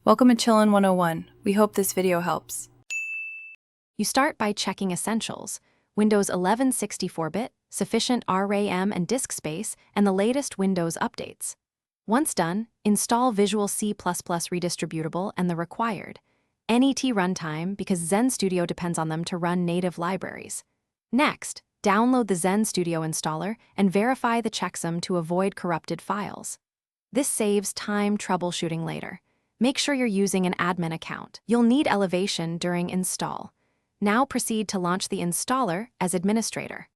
Welcome to Chillin' 101. We hope this video helps. You start by checking Essentials, Windows 11 64-bit, sufficient RAM and disk space, and the latest Windows updates. Once done, install Visual C++ Redistributable and the required NET runtime because Zen Studio depends on them to run native libraries. Next, download the Zen Studio installer and verify the checksum to avoid corrupted files. This saves time troubleshooting later. Make sure you're using an admin account. You'll need elevation during install. Now proceed to launch the installer as administrator.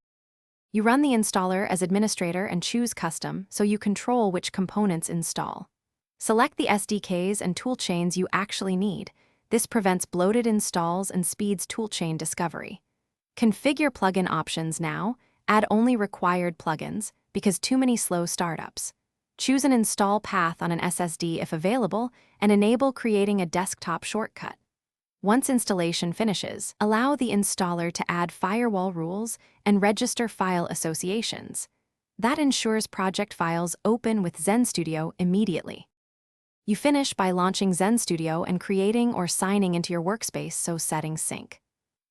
You run the installer as administrator and choose custom so you control which components install. Select the SDKs and toolchains you actually need. This prevents bloated installs and speeds toolchain discovery. Configure plugin options now. Add only required plugins because too many slow startups. Choose an install path on an SSD if available, and enable creating a desktop shortcut. Once installation finishes, allow the installer to add firewall rules and register file associations. That ensures project files open with Zen Studio immediately. You finish by launching Zen Studio and creating or signing into your workspace so settings sync.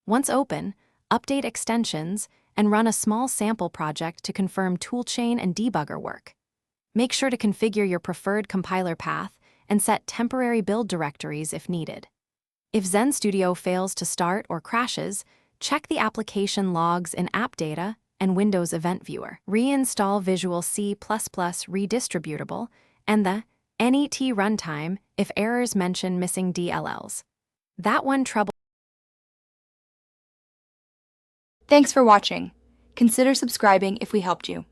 Once open, update extensions and run a small sample project to confirm toolchain and debugger work. Make sure to configure your preferred compiler path and set temporary build directories if needed. If Zen Studio fails to start or crashes, check the application logs in App Data and Windows Event Viewer. Reinstall Visual C++ Redistributable and the NET runtime if errors mention missing DLLs. That one trouble. Thanks for watching. Consider subscribing if we helped you.